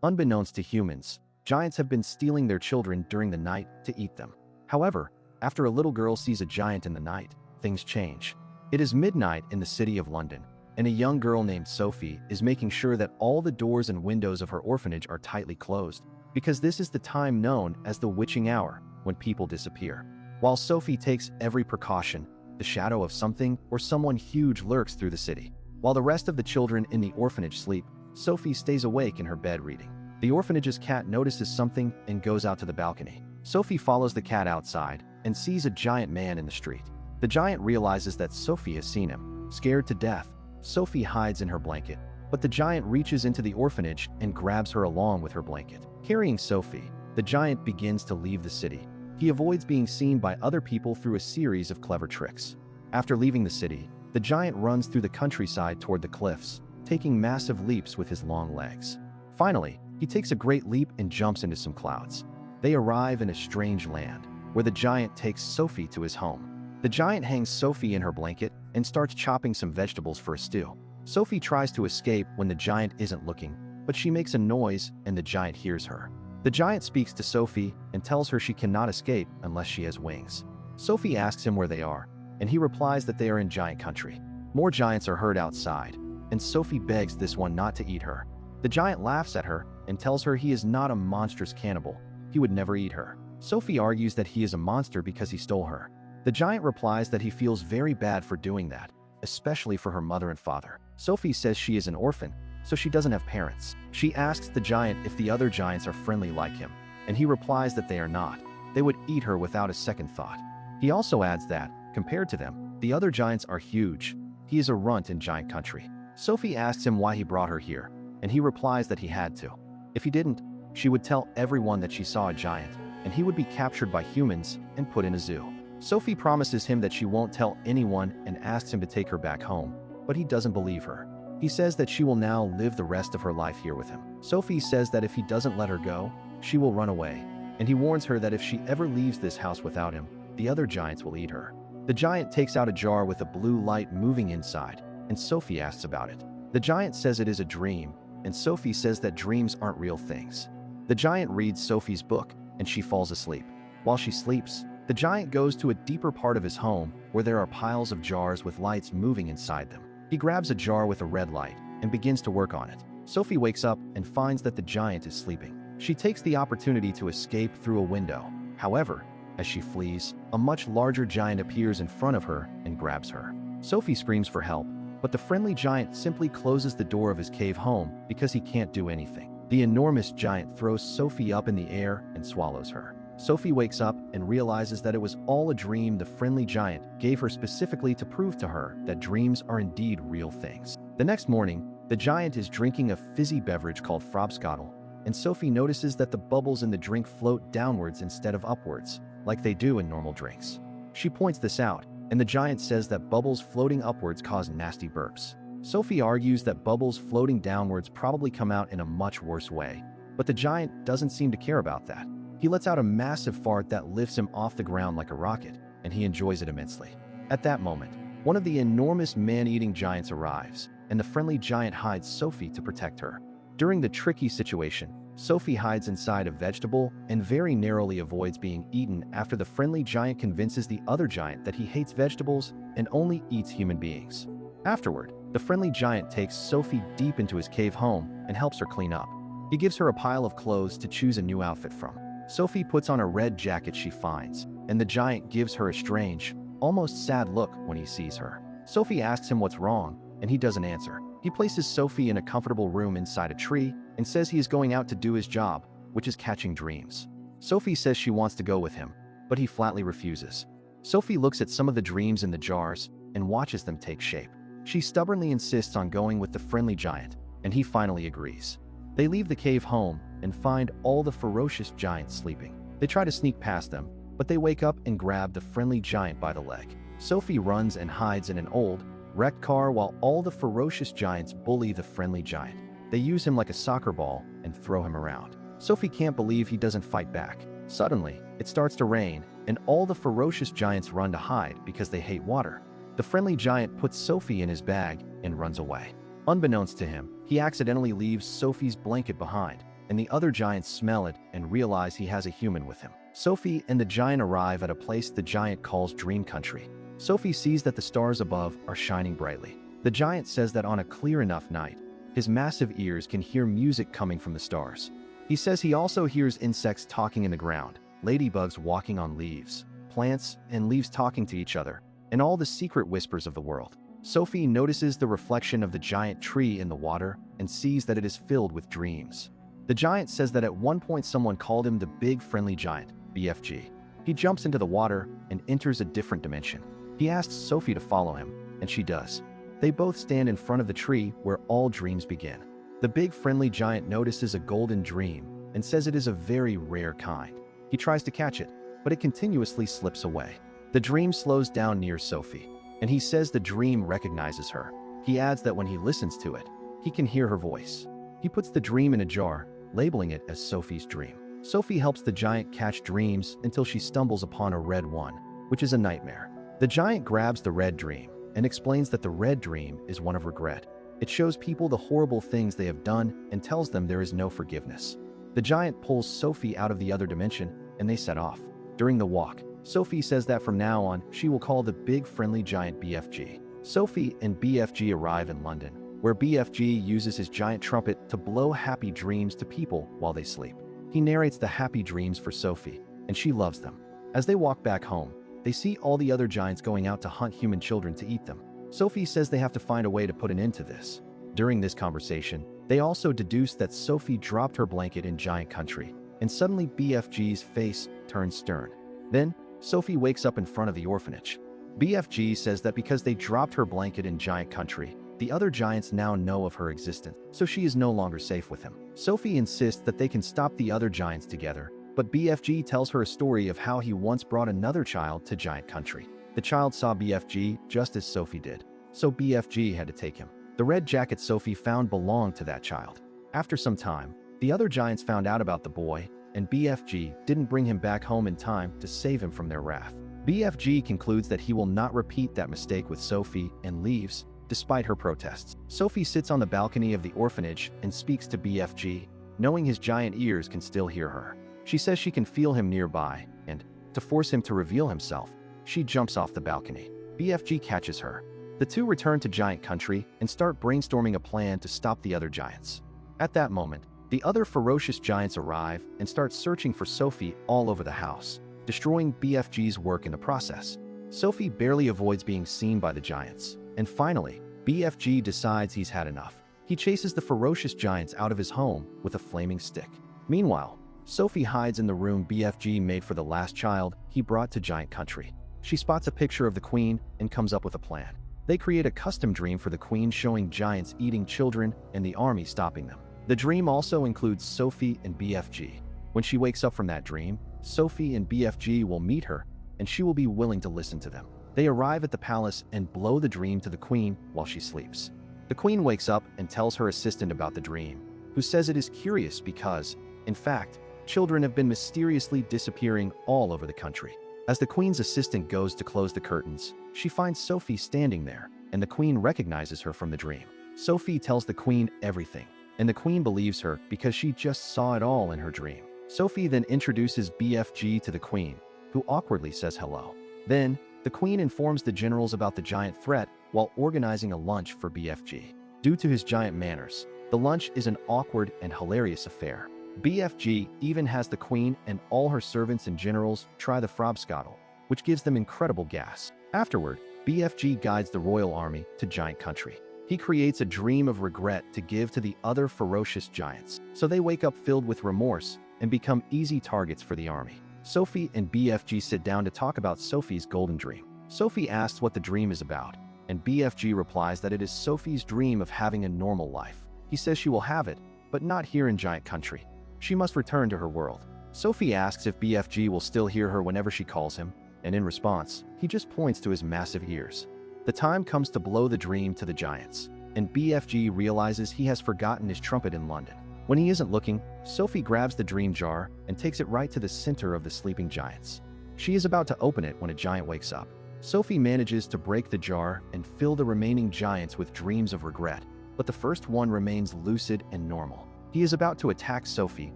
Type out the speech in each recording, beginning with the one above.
Unbeknownst to humans, giants have been stealing their children during the night to eat them. However, after a little girl sees a giant in the night, things change. It is midnight in the city of London, and a young girl named Sophie is making sure that all the doors and windows of her orphanage are tightly closed, because this is the time known as the witching hour, when people disappear. While Sophie takes every precaution, the shadow of something or someone huge lurks through the city. While the rest of the children in the orphanage sleep, Sophie stays awake in her bed reading. The orphanage's cat notices something and goes out to the balcony. Sophie follows the cat outside and sees a giant man in the street. The giant realizes that Sophie has seen him. Scared to death, Sophie hides in her blanket, but the giant reaches into the orphanage and grabs her along with her blanket. Carrying Sophie, the giant begins to leave the city. He avoids being seen by other people through a series of clever tricks. After leaving the city, the giant runs through the countryside toward the cliffs, taking massive leaps with his long legs. Finally, he takes a great leap and jumps into some clouds. They arrive in a strange land, where the giant takes Sophie to his home. The giant hangs Sophie in her blanket and starts chopping some vegetables for a stew. Sophie tries to escape when the giant isn't looking, but she makes a noise and the giant hears her. The giant speaks to Sophie and tells her she cannot escape unless she has wings. Sophie asks him where they are, and he replies that they are in giant country. More giants are heard outside, and Sophie begs this one not to eat her. The giant laughs at her and tells her he is not a monstrous cannibal. He would never eat her. Sophie argues that he is a monster because he stole her. The giant replies that he feels very bad for doing that, especially for her mother and father. Sophie says she is an orphan, so she doesn't have parents. She asks the giant if the other giants are friendly like him, and he replies that they are not. They would eat her without a second thought. He also adds that, compared to them, the other giants are huge. He is a runt in giant country. Sophie asks him why he brought her here, and he replies that he had to. If he didn't, she would tell everyone that she saw a giant, and he would be captured by humans and put in a zoo. Sophie promises him that she won't tell anyone and asks him to take her back home, but he doesn't believe her. He says that she will now live the rest of her life here with him. Sophie says that if he doesn't let her go, she will run away, and he warns her that if she ever leaves this house without him, the other giants will eat her. The giant takes out a jar with a blue light moving inside, and Sophie asks about it. The giant says it is a dream, and Sophie says that dreams aren't real things. The giant reads Sophie's book, and she falls asleep. While she sleeps, the giant goes to a deeper part of his home where there are piles of jars with lights moving inside them. He grabs a jar with a red light and begins to work on it. Sophie wakes up and finds that the giant is sleeping. She takes the opportunity to escape through a window. However, as she flees, a much larger giant appears in front of her and grabs her. Sophie screams for help, but the friendly giant simply closes the door of his cave home because he can't do anything. The enormous giant throws Sophie up in the air and swallows her. Sophie wakes up and realizes that it was all a dream the friendly giant gave her specifically to prove to her that dreams are indeed real things. The next morning, the giant is drinking a fizzy beverage called frobscottle, and Sophie notices that the bubbles in the drink float downwards instead of upwards, like they do in normal drinks. She points this out, and the giant says that bubbles floating upwards cause nasty burps. Sophie argues that bubbles floating downwards probably come out in a much worse way, but the giant doesn't seem to care about that. He lets out a massive fart that lifts him off the ground like a rocket, and he enjoys it immensely. At that moment, one of the enormous man-eating giants arrives, and the friendly giant hides Sophie to protect her. During the tricky situation, Sophie hides inside a vegetable and very narrowly avoids being eaten after the friendly giant convinces the other giant that he hates vegetables and only eats human beings. Afterward, the friendly giant takes Sophie deep into his cave home and helps her clean up. He gives her a pile of clothes to choose a new outfit from. Sophie puts on a red jacket she finds, and the giant gives her a strange, almost sad look when he sees her. Sophie asks him what's wrong, and he doesn't answer. He places Sophie in a comfortable room inside a tree and says he is going out to do his job, which is catching dreams. Sophie says she wants to go with him, but he flatly refuses. Sophie looks at some of the dreams in the jars and watches them take shape. She stubbornly insists on going with the friendly giant, and he finally agrees. They leave the cave home and find all the ferocious giants sleeping. They try to sneak past them, but they wake up and grab the friendly giant by the leg. Sophie runs and hides in an old, wrecked car while all the ferocious giants bully the friendly giant. They use him like a soccer ball and throw him around. Sophie can't believe he doesn't fight back. Suddenly, it starts to rain, and all the ferocious giants run to hide because they hate water. The friendly giant puts Sophie in his bag and runs away. Unbeknownst to him, he accidentally leaves Sophie's blanket behind, and the other giants smell it and realize he has a human with him. Sophie and the giant arrive at a place the giant calls Dream Country. Sophie sees that the stars above are shining brightly. The giant says that on a clear enough night, his massive ears can hear music coming from the stars. He says he also hears insects talking in the ground, ladybugs walking on leaves, plants and leaves talking to each other, and all the secret whispers of the world. Sophie notices the reflection of the giant tree in the water and sees that it is filled with dreams. The giant says that at one point someone called him the Big Friendly Giant, BFG. He jumps into the water and enters a different dimension. He asks Sophie to follow him, and she does. They both stand in front of the tree where all dreams begin. The Big Friendly Giant notices a golden dream and says it is a very rare kind. He tries to catch it, but it continuously slips away. The dream slows down near Sophie, and he says the dream recognizes her. He adds that when he listens to it, he can hear her voice. He puts the dream in a jar, labeling it as Sophie's dream. Sophie helps the giant catch dreams until she stumbles upon a red one, which is a nightmare. The giant grabs the red dream and explains that the red dream is one of regret. It shows people the horrible things they have done and tells them there is no forgiveness. The giant pulls Sophie out of the other dimension and they set off. During the walk, Sophie says that from now on, she will call the Big Friendly Giant BFG. Sophie and BFG arrive in London, where BFG uses his giant trumpet to blow happy dreams to people while they sleep. He narrates the happy dreams for Sophie, and she loves them. As they walk back home, they see all the other giants going out to hunt human children to eat them. Sophie says they have to find a way to put an end to this. During this conversation, they also deduce that Sophie dropped her blanket in Giant Country, and suddenly BFG's face turns stern. Then, Sophie wakes up in front of the orphanage. BFG says that because they dropped her blanket in Giant Country, the other giants now know of her existence, so she is no longer safe with him. Sophie insists that they can stop the other giants together, but BFG tells her a story of how he once brought another child to Giant Country. The child saw BFG just as Sophie did, so BFG had to take him. The red jacket Sophie found belonged to that child. After some time, the other giants found out about the boy, and BFG didn't bring him back home in time to save him from their wrath. BFG concludes that he will not repeat that mistake with Sophie and leaves, despite her protests. Sophie sits on the balcony of the orphanage and speaks to BFG, knowing his giant ears can still hear her. She says she can feel him nearby, and, to force him to reveal himself, she jumps off the balcony. BFG catches her. The two return to Giant Country and start brainstorming a plan to stop the other giants. At that moment, the other ferocious giants arrive and start searching for Sophie all over the house, destroying BFG's work in the process. Sophie barely avoids being seen by the giants, and finally, BFG decides he's had enough. He chases the ferocious giants out of his home with a flaming stick. Meanwhile, Sophie hides in the room BFG made for the last child he brought to Giant Country. She spots a picture of the queen and comes up with a plan. They create a custom dream for the queen showing giants eating children and the army stopping them. The dream also includes Sophie and BFG. When she wakes up from that dream, Sophie and BFG will meet her, and she will be willing to listen to them. They arrive at the palace and blow the dream to the queen while she sleeps. The queen wakes up and tells her assistant about the dream, who says it is curious because, in fact, children have been mysteriously disappearing all over the country. As the queen's assistant goes to close the curtains, she finds Sophie standing there, and the queen recognizes her from the dream. Sophie tells the queen everything, and the queen believes her because she just saw it all in her dream. Sophie then introduces BFG to the queen, who awkwardly says hello. Then, the queen informs the generals about the giant threat while organizing a lunch for BFG. Due to his giant manners, the lunch is an awkward and hilarious affair. BFG even has the queen and all her servants and generals try the frobscottle, which gives them incredible gas. Afterward, BFG guides the royal army to Giant Country. He creates a dream of regret to give to the other ferocious giants, so they wake up filled with remorse and become easy targets for the army. Sophie and BFG sit down to talk about Sophie's golden dream. Sophie asks what the dream is about, and BFG replies that it is Sophie's dream of having a normal life. He says she will have it, but not here in Giant Country. She must return to her world. Sophie asks if BFG will still hear her whenever she calls him, and in response, he just points to his massive ears. The time comes to blow the dream to the giants, and BFG realizes he has forgotten his trumpet in London. When he isn't looking, Sophie grabs the dream jar and takes it right to the center of the sleeping giants. She is about to open it when a giant wakes up. Sophie manages to break the jar and fill the remaining giants with dreams of regret, but the first one remains lucid and normal. He is about to attack Sophie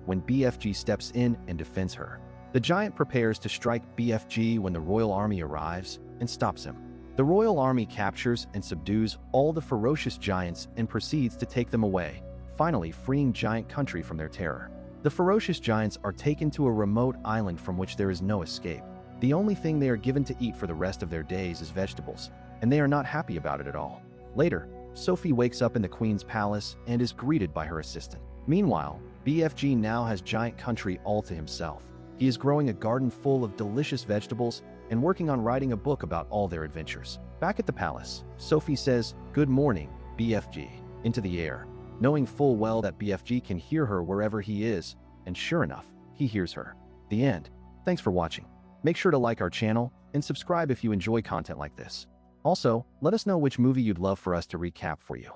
when BFG steps in and defends her. The giant prepares to strike BFG when the royal army arrives and stops him. The royal army captures and subdues all the ferocious giants and proceeds to take them away, finally freeing Giant Country from their terror. The ferocious giants are taken to a remote island from which there is no escape. The only thing they are given to eat for the rest of their days is vegetables, and they are not happy about it at all. Later, Sophie wakes up in the Queen's palace and is greeted by her assistant. Meanwhile, BFG now has Giant Country all to himself. He is growing a garden full of delicious vegetables and working on writing a book about all their adventures. Back at the palace, Sophie says, "Good morning, BFG," into the air, knowing full well that BFG can hear her wherever he is, and sure enough, he hears her. The end. Thanks for watching. Make sure to like our channel and subscribe if you enjoy content like this. Also, let us know which movie you'd love for us to recap for you.